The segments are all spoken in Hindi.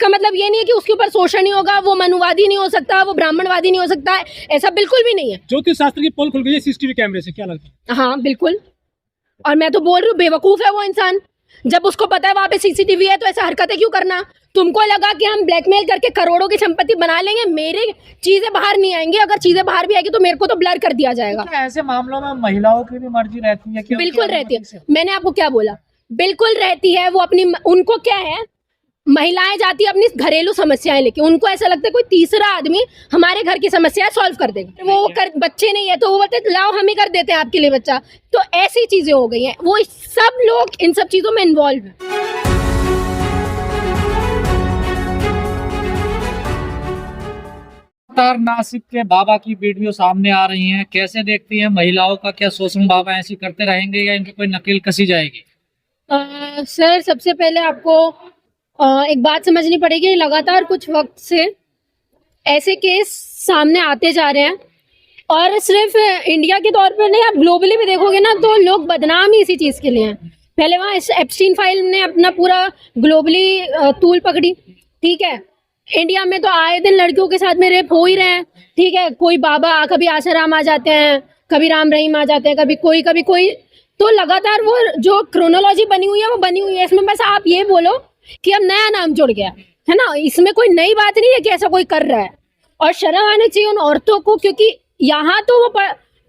इसका मतलब ये नहीं है कि उसके ऊपर शोषण नहीं होगा, वो मनुवादी नहीं हो सकता, वो ब्राह्मणवादी नहीं हो सकता है, ऐसा बिल्कुल भी नहीं है। ज्योतिष शास्त्र की पोल खुल गई है सीसीटीवी कैमरे से, क्या लगता है? हाँ बिल्कुल, और मैं तो बोल रही हूँ बेवकूफ है वो इंसान, जब उसको पता है वहां पे सीसीटीवी है तो ऐसा हरकतें क्यों करना। तुमको लगा कि हम ब्लैकमेल करके करोड़ों की संपत्ति बना लेंगे, मेरे चीजें बाहर नहीं आएंगी, अगर चीजें बाहर भी आएगी तो मेरे को तो ब्लर कर दिया जाएगा। क्या ऐसे मामलों में महिलाओं की भी मर्जी रहती है? बिल्कुल रहती है, मैंने आपको क्या बोला, बिल्कुल रहती है। वो अपनी, उनको क्या है, महिलाएं जाती है अपनी घरेलू समस्याएं लेके, उनको ऐसा लगता है कोई तीसरा आदमी हमारे घर की समस्याएं सॉल्व कर देगा। वो बच्चे नहीं है तो वो बोलते लाओ हम ही कर देते हैं आपके लिए बच्चा, तो ऐसी चीजें हो गई हैं। वो सब लोग इन सब चीजों में इन्वॉल्व है। नासिक के बाबा की वीडियो सामने आ रही हैं, कैसे देखती हैं? महिलाओं का क्या शोषण बाबा ऐसी करते रहेंगे या इनकी कोई नकेल कसी जाएगी? सर सबसे पहले आपको एक बात समझनी पड़ेगी, लगातार कुछ वक्त से ऐसे केस सामने आते जा रहे हैं, और सिर्फ इंडिया के तौर पर नहीं, आप ग्लोबली भी देखोगे ना तो लोग बदनाम ही इसी चीज के लिए हैं। पहले वहाँ एप्स्टीन फाइल ने अपना पूरा ग्लोबली तूल पकड़ी, ठीक है। इंडिया में तो आए दिन लड़कियों के साथ में रेप हो ही रहे हैं, ठीक है। कोई बाबा, कभी आसाराम आ जाते हैं, कभी राम रहीम आ जाते हैं, कभी कोई, तो लगातार वो जो क्रोनोलॉजी बनी हुई है वो बनी हुई है। इसमें बस आप ये बोलो कि अब नया नाम जुड़ गया है ना, इसमें कोई नई बात नहीं है कि ऐसा कोई कर रहा है। और शर्म आनी चाहिए उन औरतों को, क्योंकि यहाँ तो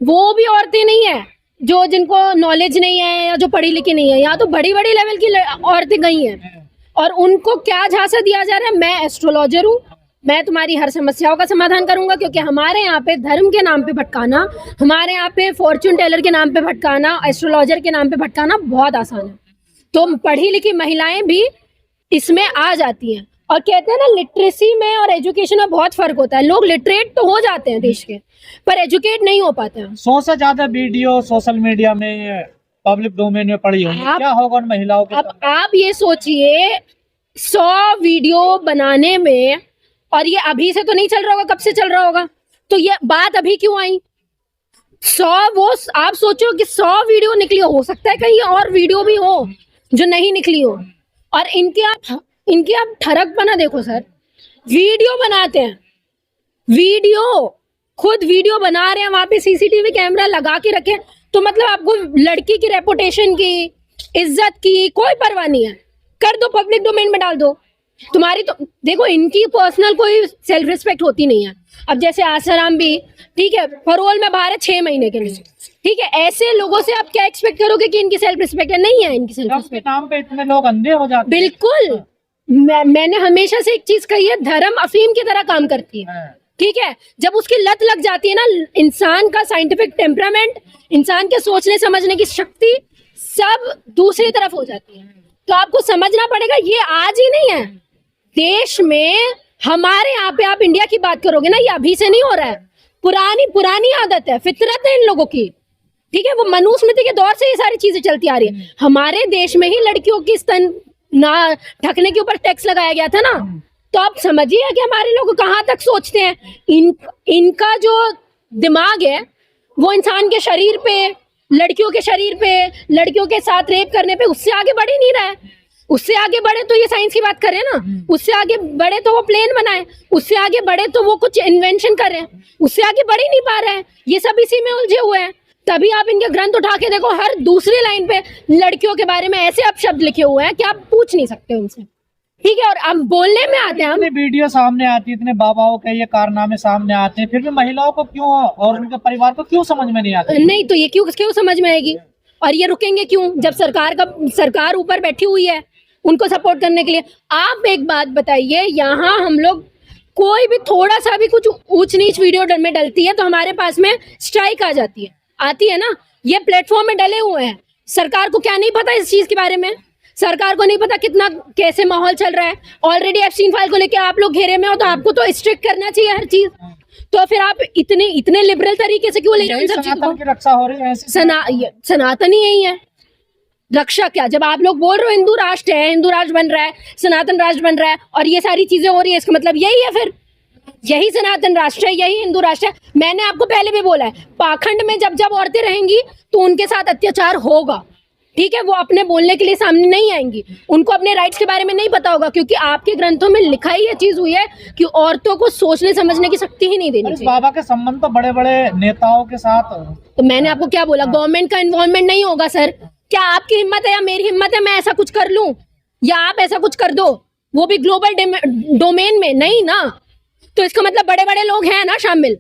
वो भी औरतें नहीं है जो जिनको नॉलेज नहीं है या जो पढ़ी लिखी नहीं है, यहाँ तो बड़ी बड़ी लेवल की औरतें गई हैं, और उनको क्या झांसा दिया जा रहा है। मैं एस्ट्रोलॉजर हूँ, मैं तुम्हारी हर समस्याओं का समाधान करूंगा, क्योंकि हमारे यहाँ पे धर्म के नाम पे भटकाना, हमारे यहाँ पे फॉर्च्यून टेलर के नाम पे भटकाना, एस्ट्रोलॉजर के नाम पे भटकाना बहुत आसान है। तो पढ़ी लिखी महिलाएं भी इसमें आ जाती हैं, और कहते हैं ना लिटरेसी में और एजुकेशन में बहुत फर्क होता है। लोग लिटरेट तो हो जाते हैं देश के, पर एजुकेट नहीं हो पाते हैं। 100 से ज्यादा वीडियो सोशल मीडिया में पब्लिक डोमेन में पड़ी हुई है, क्या होगा उन महिलाओं के? अब आप ये सोचिए 100 वीडियो बनाने में, और ये अभी से तो नहीं चल रहा होगा, कब से चल रहा होगा, तो ये बात अभी क्यों आई? 100 वो आप सोचो कि 100 वीडियो निकली हो सकता है कहीं और वीडियो भी हो जो नहीं निकली हो। और इनकी आप ठरकपना देखो सर, वीडियो बनाते हैं, खुद वीडियो बना रहे हैं, वहां पे सीसीटीवी कैमरा लगा के रखे, तो मतलब आपको लड़की की रेपुटेशन की, इज्जत की कोई परवाह नहीं है, कर दो, पब्लिक डोमेन में डाल दो। तुम्हारी तो देखो, इनकी पर्सनल कोई सेल्फ रिस्पेक्ट होती नहीं है। अब जैसे आसाराम भी, ठीक है, पैरोल में बाहर है 6 महीने के लिए, ठीक है। ऐसे लोगों से आप क्या एक्सपेक्ट करोगे कि इनकी सेल्फ रिस्पेक्ट है? नहीं है इनकी सेल्फ रिस्पेक्ट। नाम पे इतने लोग अंधे हो जाते हैं। बिल्कुल, मैंने हमेशा से एक चीज कही है, धर्म अफीम की तरह काम करती है, ठीक है। जब उसकी लत लग जाती है ना, इंसान का साइंटिफिक टेम्परामेंट, इंसान के सोचने समझने की शक्ति सब दूसरी तरफ हो जाती है। तो आपको समझना पड़ेगा, ये आज ही नहीं है देश में। हमारे यहाँ पे आप इंडिया की बात करोगे ना, ये अभी से नहीं हो रहा है, पुरानी आदत है, फितरत है इन लोगों की, ठीक है। वो मनुस्मृति के दौर से ये सारी चीजें चलती आ रही है। हमारे देश में ही लड़कियों की स्तन ना ढकने के ऊपर टैक्स लगाया गया था ना, तो आप समझिए कि हमारे लोग कहाँ तक सोचते हैं। इनका जो दिमाग है वो इंसान के शरीर पे, लड़कियों के शरीर पे, लड़कियों के साथ रेप करने पे, उससे आगे बढ़ ही नहीं रहा है। उससे आगे बढ़े तो ये साइंस की बात कर रहे हैं ना, उससे आगे बढ़े तो वो प्लेन बनाए, उससे आगे बढ़े तो वो कुछ इन्वेंशन कर रहे हैं, उससे आगे बढ़ ही नहीं पा रहे हैं। ये सब इसी में उलझे हुए हैं। तभी आप इनके ग्रंथ उठा के देखो, हर दूसरी लाइन पे लड़कियों के बारे में ऐसे अपशब्द लिखे हुए हैं कि आप पूछ नहीं सकते उनसे, ठीक है। और अब बोलने में आते हैं, इतने वीडियो सामने आती है, इतने बाबाओं के ये कारनामे सामने आते हैं, फिर भी महिलाओं को क्यों और उनके परिवार को क्यों समझ में नहीं आता? नहीं तो ये क्यों समझ में आएगी, और ये रुकेंगे क्यों जब सरकार ऊपर बैठी हुई है उनको सपोर्ट करने के लिए। आप एक बात बताइए, यहाँ हम लोग कोई भी थोड़ा सा भी कुछ ऊंच नीच वीडियो में डलती है तो हमारे पास में स्ट्राइक आ जाती है, आती है ना। ये प्लेटफॉर्म में डले हुए हैं, सरकार को क्या नहीं पता इस चीज के बारे में? सरकार को नहीं पता कितना कैसे माहौल चल रहा है। ऑलरेडी एप्स्टीन फाइल को लेकर आप लोग घेरे में हो, तो आपको तो स्ट्रिक्ट करना चाहिए हर चीज। तो फिर आप इतने लिबरल तरीके से क्यों ले रहे हैं? सनातन की रक्षा हो रही है, सनातन ही यही है, रक्षा क्या? जब आप लोग बोल रहे हो हिंदू राष्ट्र है, हिंदू राष्ट्र बन रहा है, सनातन राष्ट्र बन रहा है, और ये सारी चीजें हो रही है, इसका मतलब यही है, फिर यही सनातन राष्ट्र है, यही हिंदू राष्ट्र है। मैंने आपको पहले भी बोला है, पाखंड में जब औरतें रहेंगी तो उनके साथ अत्याचार होगा, ठीक है, वो अपने बोलने के लिए सामने नहीं आएंगी, उनको अपने राइट्स के बारे में नहीं पता होगा, क्योंकि आपके ग्रंथों में लिखा ही ये चीज हुई है कि औरतों को सोचने समझने की शक्ति ही नहीं देनी इस चाहिए। बाबा के संबंध तो बड़े बड़े नेताओं के साथ। तो मैंने आपको क्या बोला, गवर्नमेंट का इन्वॉल्वमेंट नहीं होगा सर। क्या आपकी हिम्मत है या मेरी हिम्मत है मैं ऐसा कुछ कर लूं, या आप ऐसा कुछ कर दो, वो भी ग्लोबल डोमेन में? नहीं ना। तो इसका मतलब बड़े बड़े लोग हैं ना शामिल।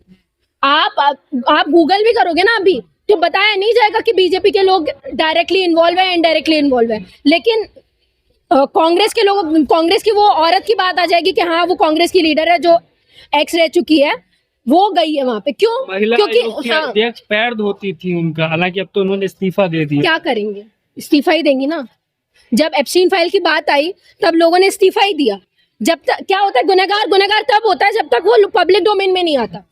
आप गूगल भी करोगे ना अभी तो बताया नहीं जाएगा कि बीजेपी के लोग डायरेक्टली इन्वॉल्व है, इनडायरेक्टली इन्वॉल्व है। लेकिन कांग्रेस के लोग, कांग्रेस की वो औरत की बात आ जाएगी कि हाँ वो कांग्रेस की लीडर है जो एक्स रह चुकी है, वो गई है वहां पे। क्यों? महिला क्योंकि आयोग की हाँ, अध्यक्ष पैर धोती थी उनका, हालांकि अब तो उन्होंने इस्तीफा दे दिया। क्या करेंगे, इस्तीफा ही देंगी ना। जब एप्स्टीन फाइल की बात आई तब लोगों ने इस्तीफा ही दिया। जब तक क्या होता है, गुनहगार तब होता है जब तक वो पब्लिक डोमेन में नहीं आता,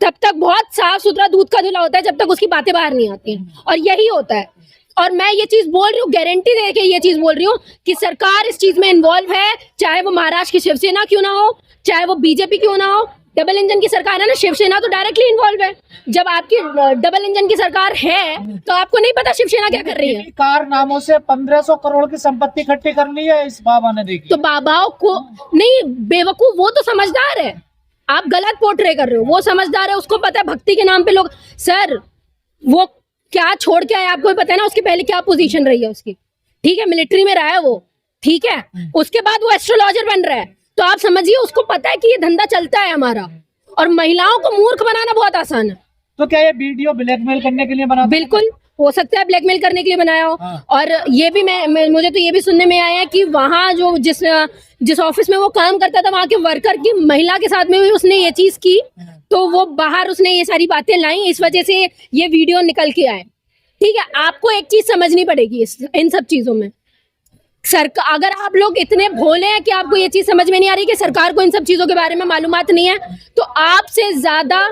तब तक बहुत साफ सुथरा दूध का धुला होता है, जब तक उसकी बातें बाहर नहीं आती हैं। और यही होता है। और मैं ये चीज बोल रही हूँ, गारंटी दे के ये चीज बोल रही हूँ कि सरकार इस चीज में इन्वॉल्व है, चाहे वो महाराष्ट्र की शिवसेना क्यों ना हो, चाहे वो बीजेपी क्यों ना हो। डबल इंजन की सरकार है ना, शिवसेना तो डायरेक्टली इन्वॉल्व है। जब आपकी डबल इंजन की सरकार है तो आपको नहीं पता शिवसेना क्या कर रही है। कारनामों से 1500 करोड़ की संपत्ति इकट्ठी कर ली है इस बाबा ने, देखी। तो बाबाओं को नहीं, बेवकूफ वो तो समझदार है, आप गलत पोर्ट्रे कर रहे हो। वो समझदार है, उसको पता है भक्ति के नाम पे लोग। सर वो क्या छोड़ के आए आपको भी पता है ना, उसके पहले क्या पोजीशन रही है उसकी। ठीक है, मिलिट्री में रहा है वो, ठीक है, उसके बाद वो एस्ट्रोलॉजर बन रहा है। तो आप समझिए उसको पता है कि ये धंधा चलता है हमारा, और महिलाओं को मूर्ख बनाना बहुत आसान है। तो क्या ये वीडियो ब्लैकमेल करने के लिए बना? बिल्कुल हो सकता है ब्लैकमेल करने के लिए बनाया हो। हाँ। और ये भी मुझे तो ये भी सुनने में आया है कि वहाँ जो जिस ऑफिस में वो काम करता था, वहाँ के वर्कर की महिला के साथ में भी उसने ये चीज की, तो वो बाहर उसने ये सारी बातें लाई, इस वजह से ये वीडियो निकल के आए। ठीक है, आपको एक चीज समझनी पड़ेगी इन सब चीजों में। सरकार, अगर आप लोग इतने भोले हैं कि आपको ये चीज समझ में नहीं आ रही कि सरकार को इन सब चीजों के बारे में मालूमात नहीं है, तो आपसे ज्यादा,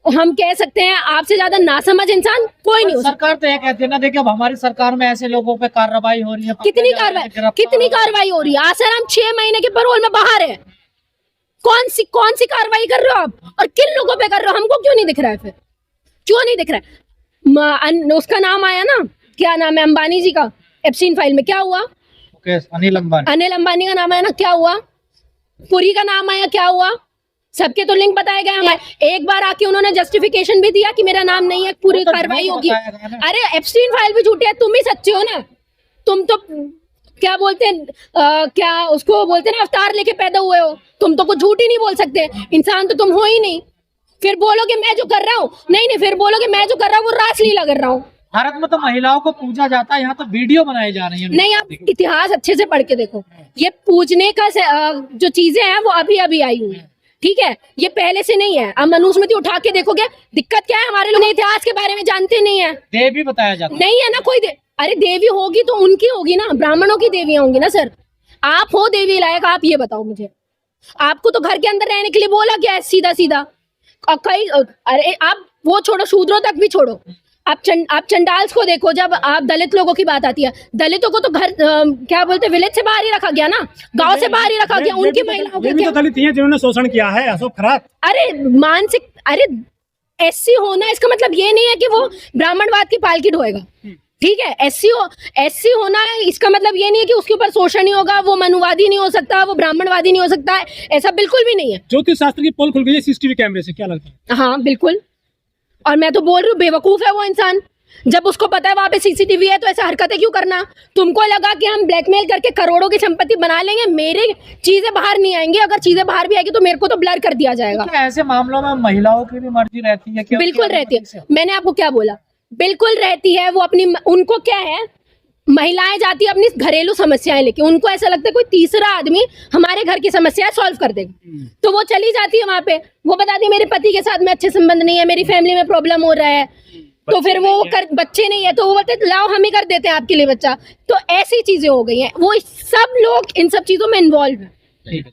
हम कह सकते हैं आपसे ज्यादा नासमझ इंसान कोई नहीं हो सकता। सरकार तो ये कहती है ना, देखिए अब हमारी सरकार में ऐसे लोगों पे कार्रवाई हो रही है। कितनी कार्रवाई हो रही है? आसाराम 6 महीने के पैरोल में बाहर है। कौन सी कार्रवाई कर रहे हो आप, और किन लोगों पे कर रहे हो? हमको क्यों नहीं दिख रहा है? फिर क्यों नहीं दिख रहा है? उसका नाम आया ना, क्या नाम है अंबानी जी का, एप्स्टीन फाइल में क्या हुआ? अनिल अंबानी का नाम आया ना, क्या हुआ? पुरी का नाम आया, क्या हुआ? सबके तो लिंक बताए गए हमारे। एक बार आके उन्होंने जस्टिफिकेशन भी दिया कि मेरा नाम नहीं है, पूरी कार्रवाई होगी। अरे एप्स्टीन फाइल भी झूठी है, तुम ही सच्चे हो ना। तुम तो क्या बोलते हैं, क्या उसको बोलते हैं ना, अवतार लेके पैदा हुए हो। तुम तो कुछ झूठ ही नहीं बोल सकते, इंसान तो तुम हो ही नहीं। फिर बोलोगे मैं जो कर रहा हूँ, नहीं, फिर बोलोगे मैं जो कर रहा हूँ वो रासलीला कर रहा हूँ। भारत में तो महिलाओं को पूजा जाता है, यहाँ तो वीडियो बनाई जा रही है। नहीं, आप इतिहास अच्छे से पढ़ के देखो, ये पूजने का जो चीजें हैं वो अभी अभी आई हुई है। ठीक है, ये पहले से नहीं है। अब मनुस्मृति उठा के देखोगे, दिक्कत क्या है, हमारे लोग इतिहास के बारे में जानते नहीं है। देवी बताया जाता नहीं है ना कोई अरे देवी होगी तो उनकी होगी ना, ब्राह्मणों की देवियां होंगी ना सर। आप हो देवी लायक? आप ये बताओ मुझे, आपको तो घर के अंदर रहने के लिए बोला गया है सीधा सीधा। कई, अरे आप वो छोड़ो, शूद्रों तक भी छोड़ो, आप चंडाल्स को देखो। जब आप दलित लोगों की बात आती है, दलितों को तो घर क्या बोलते हैं, विलेज से बाहर ही रखा गया ना, गांव से बाहर ही रखा गया। उनकी महिलाओं को तो दलित हैं जिन्होंने शोषण किया है, अशोक खरात। अरे मानसिक, अरे एससी होना इसका मतलब ये नहीं है कि वो ब्राह्मणवाद की पालकी ढोएगा। ठीक है, एससी होना है इसका मतलब ये नहीं है कि उसके ऊपर शोषण ही होगा, वो मनुवादी नहीं हो सकता, वो ब्राह्मणवादी नहीं हो सकता है, ऐसा बिल्कुल भी नहीं है। ज्योतिष शास्त्र की पोल खुल गई है सीसीटीवी कैमरे से, क्या लगता है? हाँ बिल्कुल, और मैं तो बोल रही हूँ बेवकूफ है वो इंसान। जब उसको पता है वहां पे सीसीटीवी है तो ऐसा हरकतें क्यों करना? तुमको लगा कि हम ब्लैकमेल करके करोड़ों की संपत्ति बना लेंगे, मेरे चीजें बाहर नहीं आएंगी। अगर चीजें बाहर भी आएगी तो मेरे को तो ब्लर कर दिया जाएगा। है। ऐसे मामलों में महिलाओं की भी मर्जी रहती है? बिल्कुल रहती है। मैंने आपको क्या बोला, बिल्कुल रहती है। वो अपनी, उनको क्या है, महिलाएं जाती है अपनी घरेलू समस्याएं लेके, उनको ऐसा लगता है कोई तीसरा आदमी हमारे घर की समस्याएं सॉल्व कर देगा, तो वो चली जाती है वहां पे। वो बताती है मेरे पति के साथ में अच्छे संबंध नहीं है, मेरी फैमिली में प्रॉब्लम हो रहा है, तो फिर वो बच्चे नहीं है तो वो बोलते लाओ हम ही कर देते हैं आपके लिए बच्चा। तो ऐसी चीजें हो गई हैं। वो सब लोग इन सब चीजों में इन्वॉल्व है।